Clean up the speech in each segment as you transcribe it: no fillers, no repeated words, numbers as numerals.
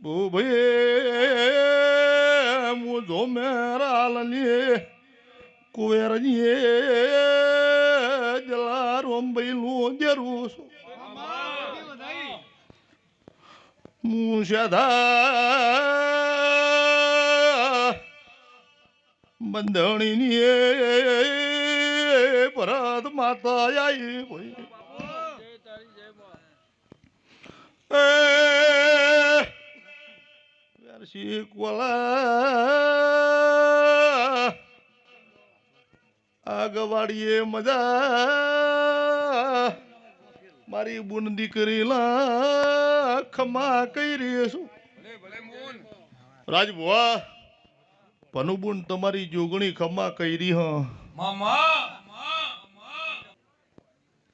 ભાઈ હું જો મેરાલની કુવેરની જલા રોમભાઈનું દેરું છું હું સાધા બંધણીની ભરત માતા આવી ભાઈ શીખવાલા આગવાડીએ મજા મારી બુન દીકરી લા ખમા કઈ રહી છું રાજભુઆ પનુબુન તમારી જોગણી ખમા કઈ રહી હ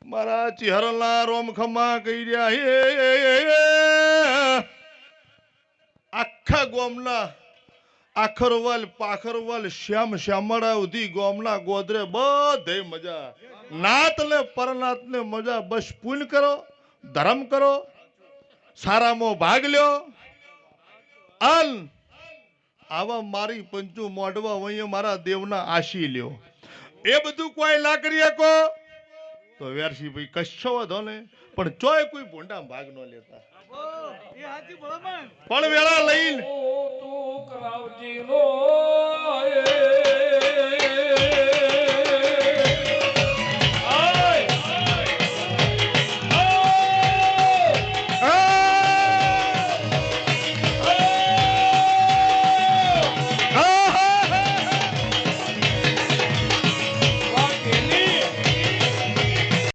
મારા ચહેરાના રોમ ખમા કઈ રહ્યા હે આખા ગોમના આખરવલ પાખરવલ શ્યામ શ્યામળા ઉધી ગોમના ગોદરે બધે મજા નાત ને પરનાત ને મજા બસ પુન કરો ધર્મ કરો સારામાં ભાગ લ્યો અન આવા મારી પંચુ મોઢવા વઅહીંયા મારા દેવના આશી લ્યો એ બધું કોઈ ના કરી શકો તો વ્યારસી ભાઈ કશો વધો ને પણ ચોય કોઈ ભૂંડા ભાગ ન લેતા પણ વેળા લઈને